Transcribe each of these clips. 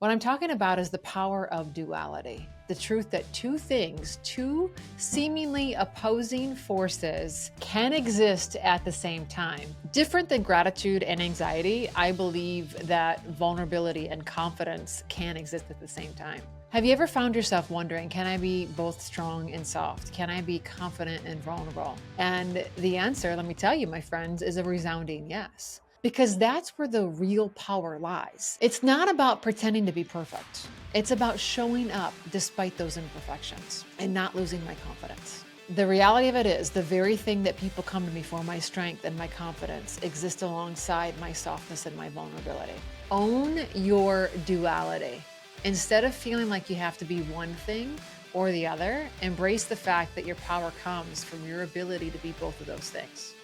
What I'm talking about is the power of duality. The truth that two things, two seemingly opposing forces, can exist at the same time. Different than gratitude and anxiety, I believe that vulnerability and confidence can exist at the same time. Have you ever found yourself wondering, can I be both strong and soft? Can I be confident and vulnerable? And the answer, let me tell you, my friends, is a resounding yes. Because that's where the real power lies. It's not about pretending to be perfect. It's about showing up despite those imperfections and not losing my confidence. The reality of it is, the very thing that people come to me for, my strength and my confidence, exists alongside my softness and my vulnerability. Own your duality. Instead of feeling like you have to be one thing or the other, embrace the fact that your power comes from your ability to be both of those things.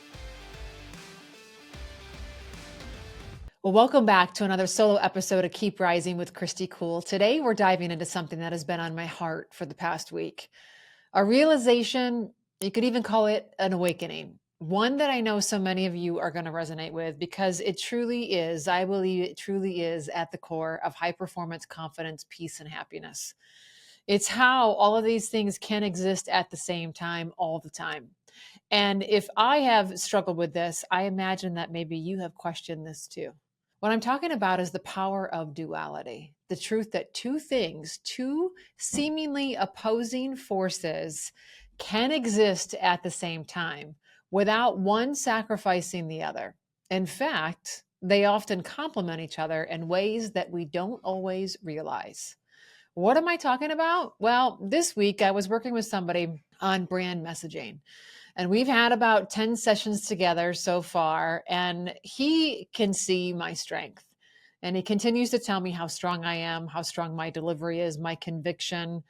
Well, welcome back to another solo episode of Keep Rising with Kristy Kuhl. Today, we're diving into something that has been on my heart for the past week. A realization, you could even call it an awakening. One that I know so many of you are going to resonate with, because it truly is, I believe it truly is at the core of high performance, confidence, peace, and happiness. It's how all of these things can exist at the same time, all the time. And if I have struggled with this, I imagine that maybe you have questioned this too. What I'm talking about is the power of duality. The truth that two things, two seemingly opposing forces, can exist at the same time without one sacrificing the other. In fact, they often complement each other in ways that we don't always realize. What am I talking about? Well, this week I was working with somebody on brand messaging. And we've had about 10 sessions together so far, and he can see my strength. And he continues to tell me how strong I am, how strong my delivery is, my conviction.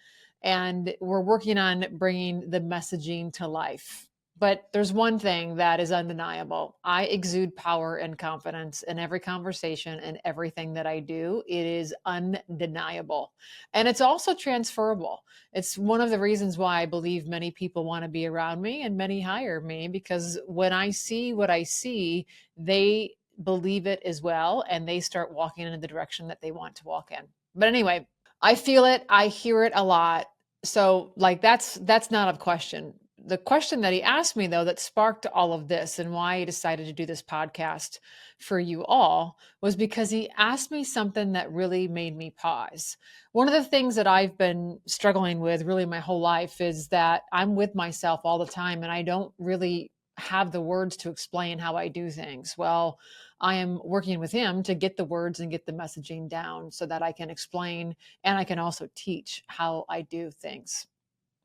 And we're working on bringing the messaging to life. But there's one thing that is undeniable. I exude power and confidence in every conversation and everything that I do. It is undeniable. And it's also transferable. It's one of the reasons why I believe many people want to be around me and many hire me, because when I see what I see, they believe it as well, and they start walking in the direction that they want to walk in. But anyway, I feel it, I hear it a lot. So like that's not a question. The question that he asked me, though, that sparked all of this and why I decided to do this podcast for you all, was because he asked me something that really made me pause. One of the things that I've been struggling with really my whole life is that I'm with myself all the time and I don't really have the words to explain how I do things. Well, I am working with him to get the words and get the messaging down so that I can explain and I can also teach how I do things.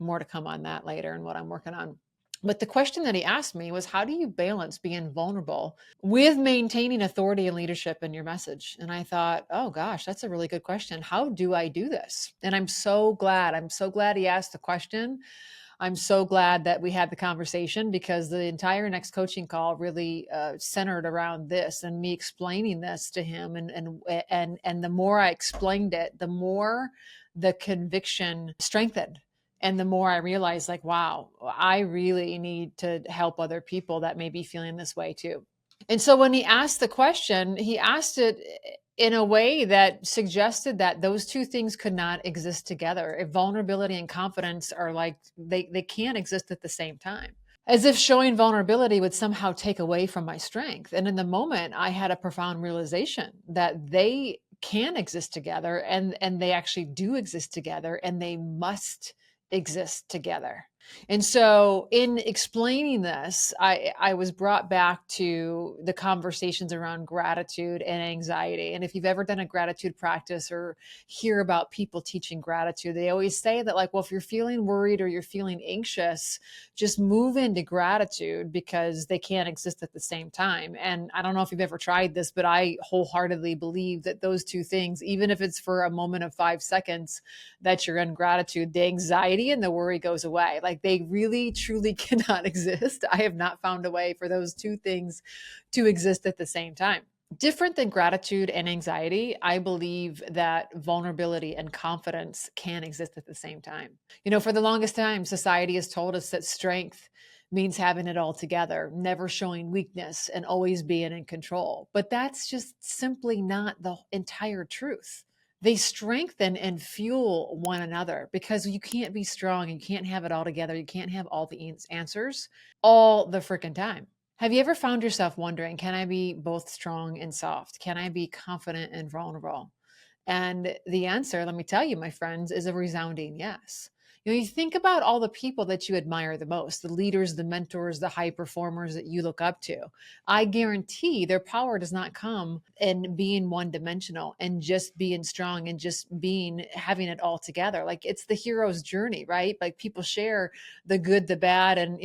More to come on that later and what I'm working on. But the question that he asked me was, how do you balance being vulnerable with maintaining authority and leadership in your message? And I thought, oh gosh, that's a really good question. How do I do this? And I'm so glad he asked the question. I'm so glad that we had the conversation, because the entire next coaching call really centered around this and me explaining this to him. And the more I explained it, the more the conviction strengthened. And the more I realized, like, wow, I really need to help other people that may be feeling this way too. And so when he asked the question, he asked it in a way that suggested that those two things could not exist together. If vulnerability and confidence are like, they can't exist at the same time. As if showing vulnerability would somehow take away from my strength. And in the moment, I had a profound realization that they can exist together, and they actually do exist together, and they must exist together. And so in explaining this, I was brought back to the conversations around gratitude and anxiety. And if you've ever done a gratitude practice or hear about people teaching gratitude, they always say that, like, well, if you're feeling worried or you're feeling anxious, just move into gratitude, because they can't exist at the same time. And I don't know if you've ever tried this, but I wholeheartedly believe that those two things, even if it's for a moment of 5 seconds that you're in gratitude, the anxiety and the worry goes away. Like, they really, truly cannot exist. I have not found a way for those two things to exist at the same time. Different than gratitude and anxiety, I believe that vulnerability and confidence can exist at the same time. You know, for the longest time, society has told us that strength means having it all together, never showing weakness, and always being in control. But that's just simply not the entire truth. They strengthen and fuel one another because you can't be strong. You can't have it all together. You can't have all the answers all the freaking time. Have you ever found yourself wondering, can I be both strong and soft? Can I be confident and vulnerable? And the answer, let me tell you, my friends, is a resounding yes. You think about all the people that you admire the most, the leaders, the mentors, the high performers that you look up to. I guarantee their power does not come in being one dimensional and just being strong and just being having it all together. Like it's the hero's journey, right? Like people share the good, the bad, and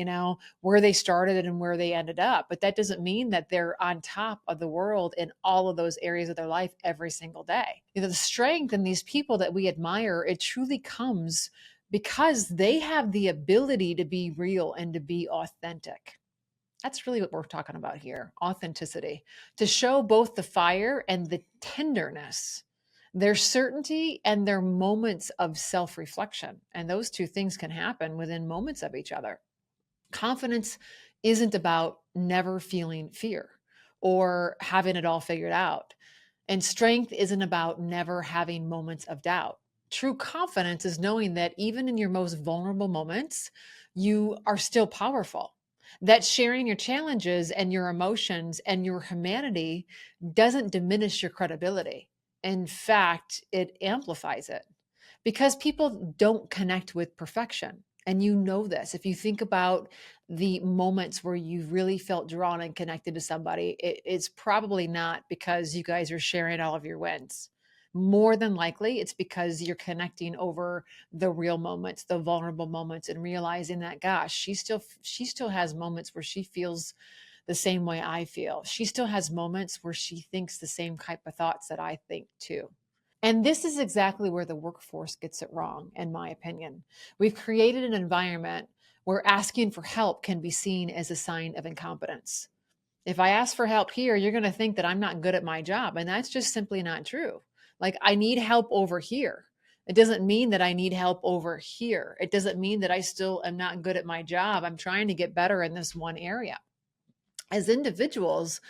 where they started and where they ended up. But that doesn't mean that they're on top of the world in all of those areas of their life every single day. The strength in these people that we admire, it truly comes because they have the ability to be real and to be authentic. That's really what we're talking about here, authenticity, to show both the fire and the tenderness, their certainty and their moments of self reflection. And those two things can happen within moments of each other. Confidence isn't about never feeling fear or having it all figured out. And strength isn't about never having moments of doubt. True confidence is knowing that even in your most vulnerable moments, you are still powerful. That sharing your challenges and your emotions and your humanity doesn't diminish your credibility. In fact, it amplifies it because people don't connect with perfection. And you know this. If you think about the moments where you really felt drawn and connected to somebody, it's probably not because you guys are sharing all of your wins. More than likely, it's because you're connecting over the real moments, the vulnerable moments, and realizing that, gosh, she still has moments where she feels the same way I feel. She still has moments where she thinks the same type of thoughts that I think too. And this is exactly where the workforce gets it wrong, in my opinion. We've created an environment where asking for help can be seen as a sign of incompetence. If I ask for help here, you're going to think that I'm not good at my job. And that's just simply not true. Like, I need help over here. It doesn't mean that I need help over here. It doesn't mean that I still am not good at my job. I'm trying to get better in this one area. As individuals,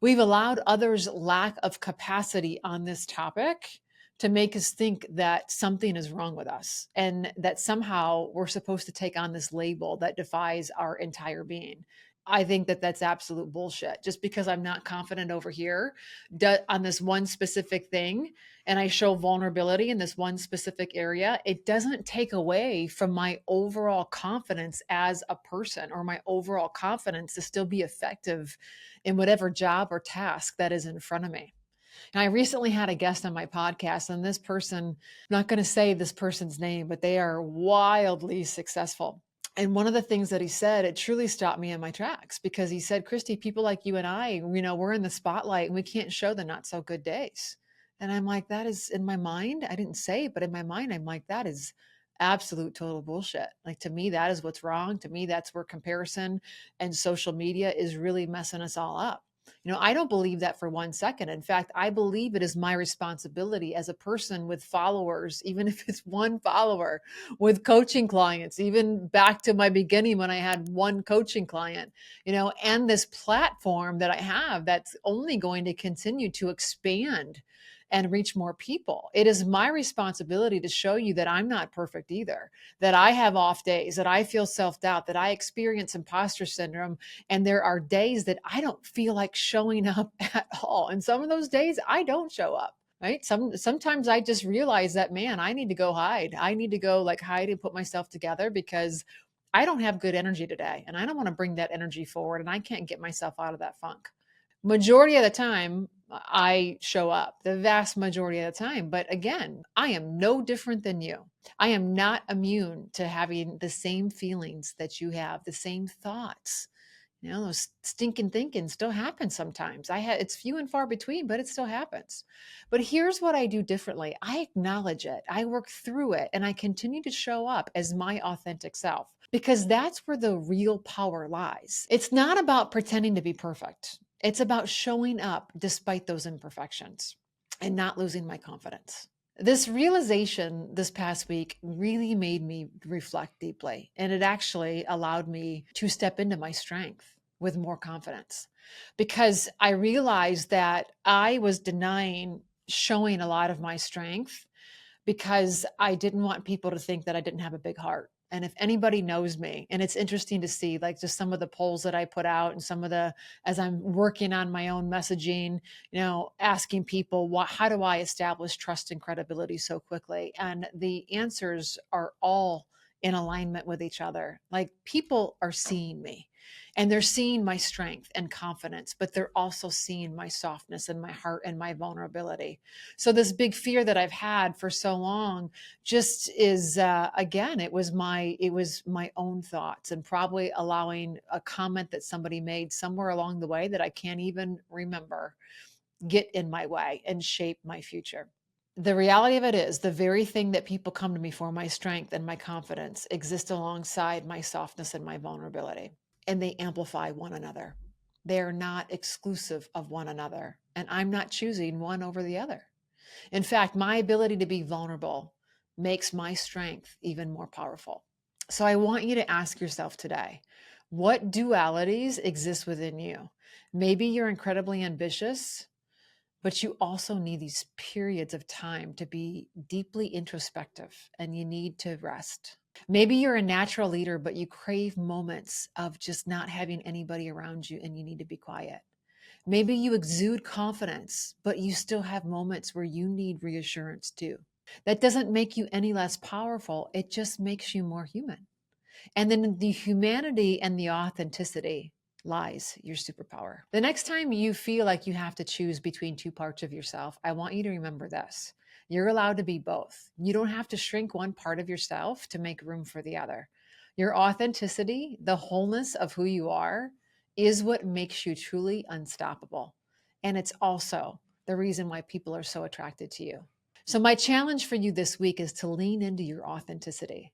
we've allowed others' lack of capacity on this topic to make us think that something is wrong with us and that somehow we're supposed to take on this label that defies our entire being. I think that that's absolute bullshit. Just because I'm not confident over here on this one specific thing and I show vulnerability in this one specific area, it doesn't take away from my overall confidence as a person or my overall confidence to still be effective in whatever job or task that is in front of me. And I recently had a guest on my podcast, and this person, I'm not going to say this person's name, but they are wildly successful. And one of the things that he said, it truly stopped me in my tracks because he said, Kristy, people like you and I, we're in the spotlight and we can't show the not so good days. And I'm like, that is in my mind. I didn't say it, but in my mind, I'm like, that is absolute total bullshit. Like to me, that is what's wrong. To me, that's where comparison and social media is really messing us all up. I don't believe that for 1 second. In fact, I believe it is my responsibility as a person with followers, even if it's one follower, with coaching clients, even back to my beginning when I had one coaching client, and this platform that I have that's only going to continue to expand and reach more people. It is my responsibility to show you that I'm not perfect either, that I have off days, that I feel self doubt, that I experience imposter syndrome. And there are days that I don't feel like showing up at all. And some of those days I don't show up. Right. Sometimes I just realize that, man, I need to go hide. I need to go like hide and put myself together because I don't have good energy today. And I don't want to bring that energy forward. And I can't get myself out of that funk. Majority of the time, I show up, the vast majority of the time. But again, I am no different than you. I am not immune to having the same feelings that you have, the same thoughts. Those stinking thinking still happen sometimes. It's few and far between, but it still happens. But here's what I do differently. I acknowledge it. I work through it and I continue to show up as my authentic self because that's where the real power lies. It's not about pretending to be perfect. It's about showing up despite those imperfections and not losing my confidence. This realization this past week really made me reflect deeply, and it actually allowed me to step into my strength with more confidence because I realized that I was denying showing a lot of my strength because I didn't want people to think that I didn't have a big heart. And if anybody knows me, and it's interesting to see like just some of the polls that I put out and some of the, as I'm working on my own messaging, asking people, how do I establish trust and credibility so quickly? And the answers are all in alignment with each other. Like people are seeing me and they're seeing my strength and confidence, but they're also seeing my softness and my heart and my vulnerability. So this big fear that I've had for so long just is again, it was my own thoughts and probably allowing a comment that somebody made somewhere along the way that I can't even remember get in my way and shape my future. The reality of it is the very thing that people come to me for, my strength and my confidence, exist alongside my softness and my vulnerability, and they amplify one another. They are not exclusive of one another, and I'm not choosing one over the other. In fact, my ability to be vulnerable makes my strength even more powerful. So I want you to ask yourself today, what dualities exist within you? Maybe you're incredibly ambitious, but you also need these periods of time to be deeply introspective and you need to rest. Maybe you're a natural leader, but you crave moments of just not having anybody around you and you need to be quiet. Maybe you exude confidence, but you still have moments where you need reassurance too. That doesn't make you any less powerful. It just makes you more human. And then the humanity and the authenticity lies your superpower. The next time you feel like you have to choose between two parts of yourself, I want you to remember this. You're allowed to be both. You don't have to shrink one part of yourself to make room for the other. Your authenticity, the wholeness of who you are, is what makes you truly unstoppable. And it's also the reason why people are so attracted to you. So, my challenge for you this week is to lean into your authenticity.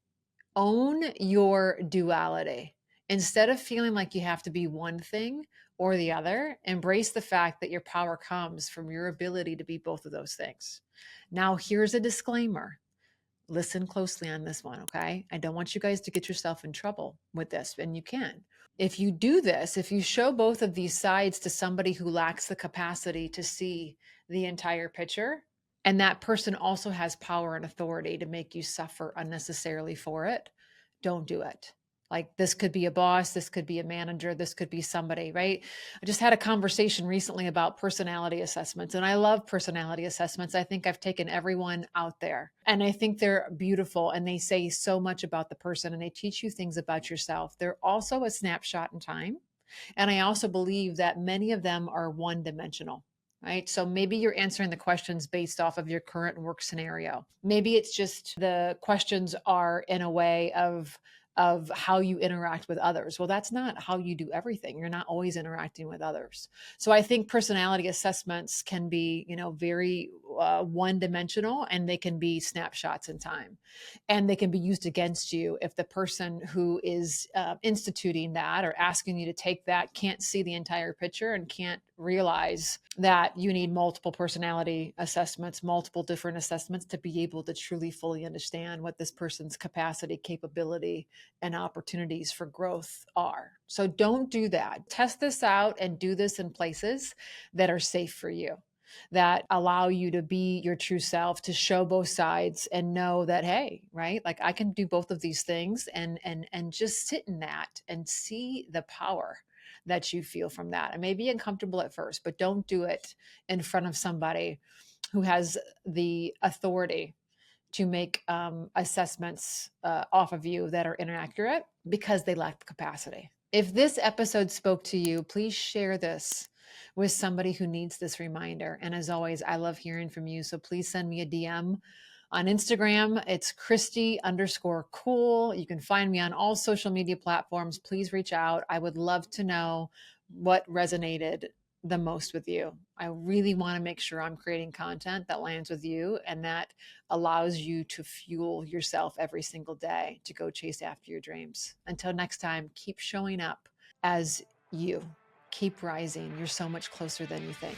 Own your duality. Instead of feeling like you have to be one thing or the other, embrace the fact that your power comes from your ability to be both of those things. Now, here's a disclaimer. Listen closely on this one, okay? I don't want you guys to get yourself in trouble with this, and you can. If you do this, if you show both of these sides to somebody who lacks the capacity to see the entire picture, and that person also has power and authority to make you suffer unnecessarily for it, don't do it. Like this could be a boss, this could be a manager, this could be somebody, right? I just had a conversation recently about personality assessments, and I love personality assessments. I think I've taken everyone out there, and I think they're beautiful, and they say so much about the person, and they teach you things about yourself. They're also a snapshot in time, and I also believe that many of them are one dimensional. Right. So maybe you're answering the questions based off of your current work scenario. Maybe it's just the questions are in a way of how you interact with others. Well, that's not how you do everything. You're not always interacting with others. So I think personality assessments can be, very one dimensional, and they can be snapshots in time, and they can be used against you if the person who is instituting that or asking you to take that can't see the entire picture and can't realize that you need multiple personality assessments, multiple different assessments to be able to truly fully understand what this person's capacity, capability, and opportunities for growth are. So don't do that. Test this out and do this in places that are safe for you, that allow you to be your true self, to show both sides and know that, hey, right, like I can do both of these things, and just sit in that and see the power that you feel from that. It may be uncomfortable at first, but don't do it in front of somebody who has the authority to make assessments off of you that are inaccurate because they lack the capacity. If this episode spoke to you, please share this with somebody who needs this reminder. And as always, I love hearing from you. So please send me a DM on Instagram. It's Kristy_Kuhl. You can find me on all social media platforms. Please reach out. I would love to know what resonated the most with you. I really want to make sure I'm creating content that lands with you and that allows you to fuel yourself every single day to go chase after your dreams. Until next time, keep showing up as you. Keep rising. You're so much closer than you think.